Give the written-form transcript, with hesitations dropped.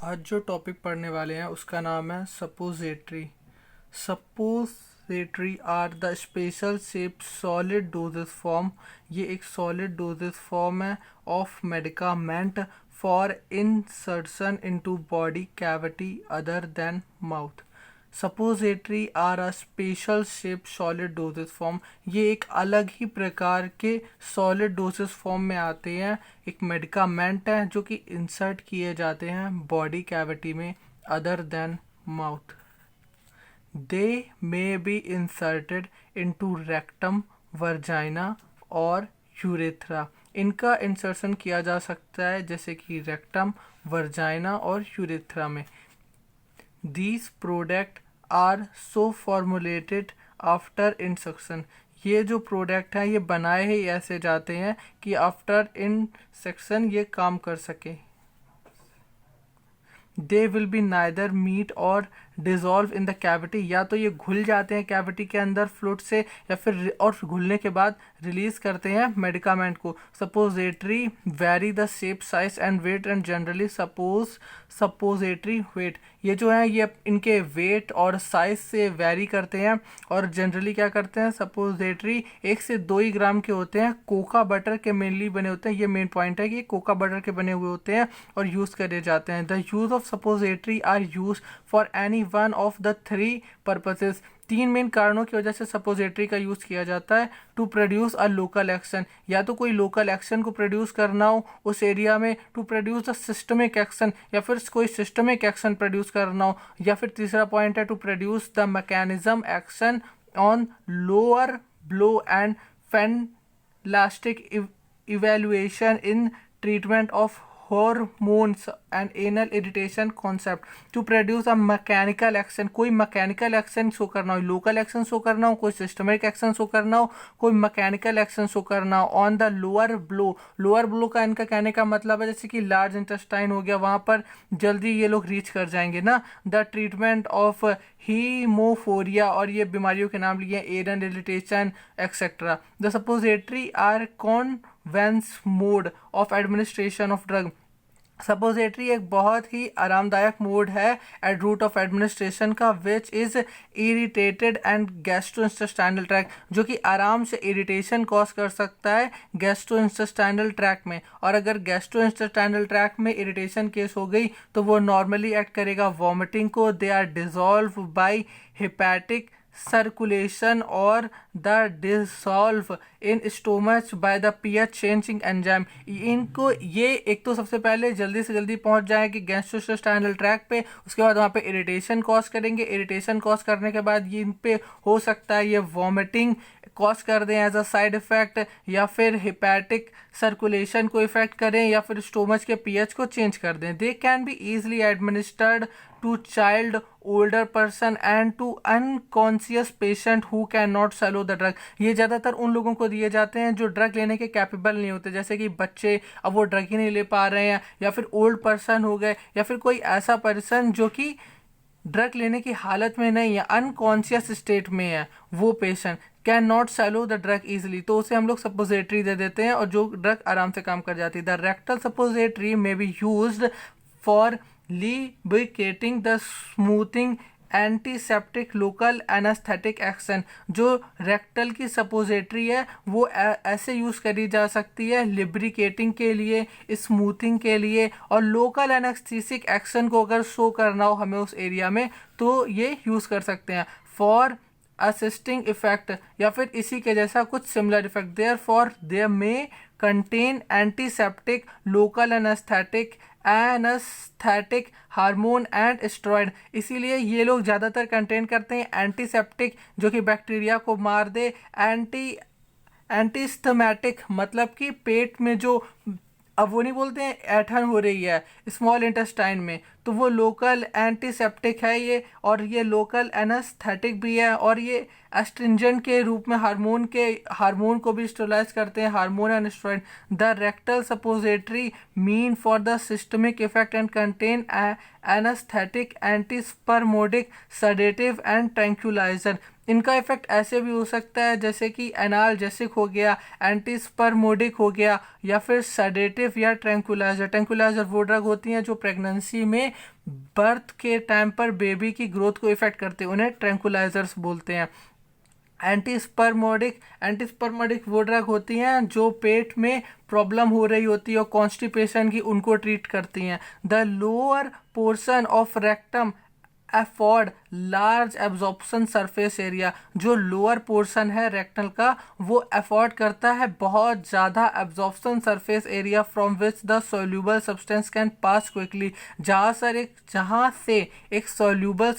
आज जो टॉपिक पढ़ने वाले हैं उसका नाम है suppository. Suppository are the special shape solid dosage form. ये एक सॉलिड डोजेस फॉर्म है of medicament for insertion into body cavity other than mouth. Suppository are a special shape solid dosage form. ये एक अलग ही प्रकार के सॉलिड डोजेस फॉर्म में आते हैं। एक मेडिकामेंट है जो कि इंसर्ट किए जाते हैं बॉडी कैविटी में other than mouth. They may be inserted into rectum, vagina और यूरेथ्रा। इनका इंसर्शन किया जा सकता है जैसे कि रेक्टम, वर्जाइना और यूरेथ्रा में। These products are so formulated after insection। ये जो प्रोडक्ट हैं ये बनाए ही ऐसे जाते हैं कि आफ्टर इंसेक्शन ये काम कर सके। They will be neither melt और डिजॉल्व इन द कैविटी। या तो ये घुल जाते हैं कैविटी के अंदर फ्लूइड से या फिर और घुलने के बाद रिलीज करते हैं मेडिकामेंट को। Suppository vary the shape, size and weight and generally suppository weight. ये जो है ये इनके वेट और साइज से वेरी करते हैं और जनरली क्या करते हैं, सपोजिटरी 1 से 2 ही ग्राम के होते हैं। कोका बटर के मेनली बने होते हैं। ये मेन पॉइंट है कि कोका बटर के बने हुए होते हैं और यूज करे जाते हैं। The use of suppository are use for any one of the 3 purposes. 3 main कारणों की वजह से सपोजिटरी का यूज किया जाता है। To produce a local action, या तो कोई लोकल एक्शन को प्रोड्यूस करना हो उस एरिया में। To produce the systemic action, या फिर कोई सिस्टमिक एक्शन प्रोड्यूस करना हो। या फिर तीसरा पॉइंट है to produce the mechanism action on lower bowel and फैनलास्टिक evaluation in treatment of hormones and anal irritation concept। to produce a mechanical action, कोई मैकेनिकल एक्शन शो करना हो, लोकल एक्शन शो करना हो, कोई सिस्टमिक एक्शन शो करना हो, कोई मैकेनिकल एक्शन शो करना हो on the lower blow. Lower blow का इनका कहने का मतलब है जैसे कि लार्ज इंटेस्टाइन हो गया, वहां पर जल्दी ये लोग रीच कर जाएंगे ना। द ट्रीटमेंट ऑफ हीमोफोरिया, और ये बीमारियों के नाम लिए anal irritation etcetera. The suppository are convenient mode of administration of drug. Suppository एक बहुत ही आरामदायक मोड है एट रूट ऑफ एडमिनिस्ट्रेशन का, which is irritated and gastrointestinal tract, जो कि आराम से इरिटेशन कॉज कर सकता है गैस्ट्रोइंटेस्टाइनल ट्रैक में। और अगर गैस्ट्रोइंटेस्टाइनल ट्रैक में इरिटेशन केस हो गई तो वो नॉर्मली एक्ट करेगा वॉमिटिंग को। They are dissolve by hepatic circulation और the dissolve in stomach by the pH changing enzyme. इनको ये एक तो सबसे पहले जल्दी से जल्दी पहुंच जाएंगे गैस्ट्रोइंटेस्टाइनल ट्रैक पे, उसके बाद वहाँ पे इरिटेशन कॉज करेंगे। इरिटेशन कॉज करने के बाद ये इन पे हो सकता है ये वॉमिटिंग कॉज कर दें एज अ साइड इफेक्ट, या फिर हेपेटिक सर्कुलेशन को इफेक्ट करें, या फिर स्टोमच के पीएच को चेंज कर दें। They can be easily administered to child, older person and to unconscious patient who can not swallow the drug. ये ज़्यादातर उन लोगों को दिए जाते हैं जो ड्रग लेने के कैपेबल नहीं होते, जैसे कि बच्चे, अब वो ड्रग ही नहीं ले पा रहे हैं, या फिर ओल्ड पर्सन हो गए, या फिर कोई ऐसा पर्सन जो कि ड्रग लेने की हालत में नहीं है, अनकॉन्शियस स्टेट में है, वो patient can not swallow the drug easily, तो उसे हम लोग सपोजिटरी दे देते हैं और जो ड्रग आराम से काम कर जाती है। The rectal suppository may be used for lubricating the smoothing antiseptic local anaesthetic action. जो रेक्टल की सपोजिटरी है वो ऐसे यूज करी जा सकती है लिब्रिकेटिंग के लिए, स्मूथिंग के लिए, और लोकल एनेस्थेटिक एक्शन को अगर शो करना हो हमें उस एरिया में तो ये यूज कर सकते हैं। फॉर असिस्टिंग इफेक्ट, या फिर इसी के जैसा कुछ similar effect. Therefore they may contain antiseptic, local anaesthetic, hormone and steroid. इसीलिए ये लोग ज़्यादातर कंटेन करते हैं एंटीसेप्टिक जो कि बैक्टीरिया को मार दे, एंटीस्थमेटिक मतलब कि पेट में जो, अब वो नहीं बोलते हैं ऐठन हो रही है स्मॉल इंटेस्टाइन में, तो वो लोकल एंटीसेप्टिक है ये, और ये लोकल एनेस्थेटिक भी है, और ये एस्ट्रिंजेंट के रूप में हार्मोन को भी स्टेबलाइज करते हैं, hormone and steroid. The rectal suppository mean for the systemic effect and contain anaesthetic, antispasmodic, sedative and tranquilliser. इनका इफेक्ट ऐसे भी हो सकता है जैसे कि एनाल्जेसिक हो गया, एंटीस्पर्मोडिक हो गया, या फिर सेडेटिव या ट्रैंक्विलाइजर। ट्रैंक्विलाइजर वो ड्रग होती हैं जो प्रेगनेंसी में बर्थ के टाइम पर बेबी की ग्रोथ को इफेक्ट करते हैं, उन्हें ट्रैंक्विलाइजर्स बोलते हैं। एंटीस्पर्मोडिक वो ड्रग होती हैं जो पेट में प्रॉब्लम हो रही होती है और कॉन्स्टिपेशन की, उनको ट्रीट करती हैं। The lower portion of rectum afford large absorption surface area. जो लोअर पोर्शन है रेक्टल का वो अफोर्ड करता है बहुत ज़्यादा absorption surface area from which the soluble substance can pass quickly. जहाँ से एक सोल्यूबल